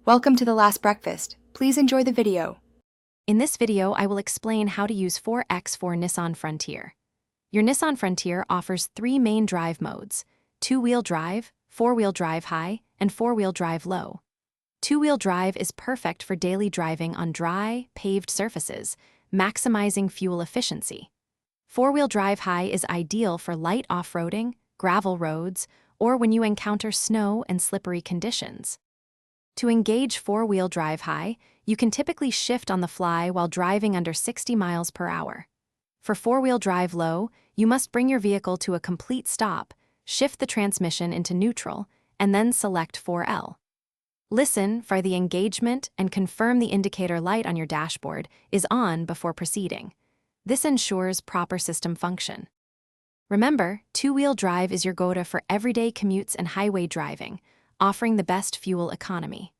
Welcome to The Last Breakfast. Please enjoy the video. In this video, I will explain how to use 4x4 Nissan Frontier. Your Nissan Frontier offers three main drive modes: two-wheel drive, four-wheel drive high, and four-wheel drive low. Two-wheel drive is perfect for daily driving on dry, paved surfaces, maximizing fuel efficiency. Four-wheel drive high is ideal for light off-roading, gravel roads, or when you encounter snow and slippery conditions. To engage four-wheel drive high, you can typically shift on the fly while driving under 60 miles per hour. For four-wheel drive low, you must bring your vehicle to a complete stop, shift the transmission into neutral, and then select 4L. Listen for the engagement and confirm the indicator light on your dashboard is on before proceeding. This ensures proper system function. Remember, two-wheel drive is your go-to for everyday commutes and highway driving, offering the best fuel economy.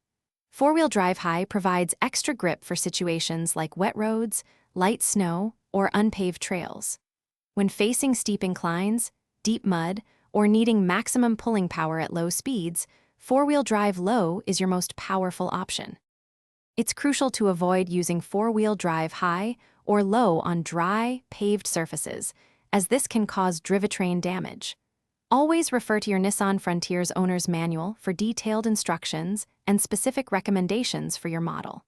Four-wheel drive high provides extra grip for situations like wet roads, light snow, or unpaved trails. When facing steep inclines, deep mud, or needing maximum pulling power at low speeds, four-wheel drive low is your most powerful option. It's crucial to avoid using four-wheel drive high or low on dry, paved surfaces, as this can cause drivetrain damage. Always refer to your Nissan Frontier's owner's manual for detailed instructions and specific recommendations for your model.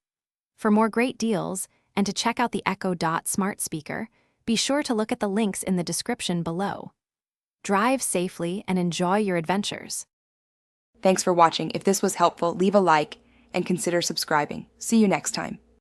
For more great deals and to check out the Echo Dot smart speaker, be sure to look at the links in the description below. Drive safely and enjoy your adventures. Thanks for watching. If this was helpful, leave a like and consider subscribing. See you next time.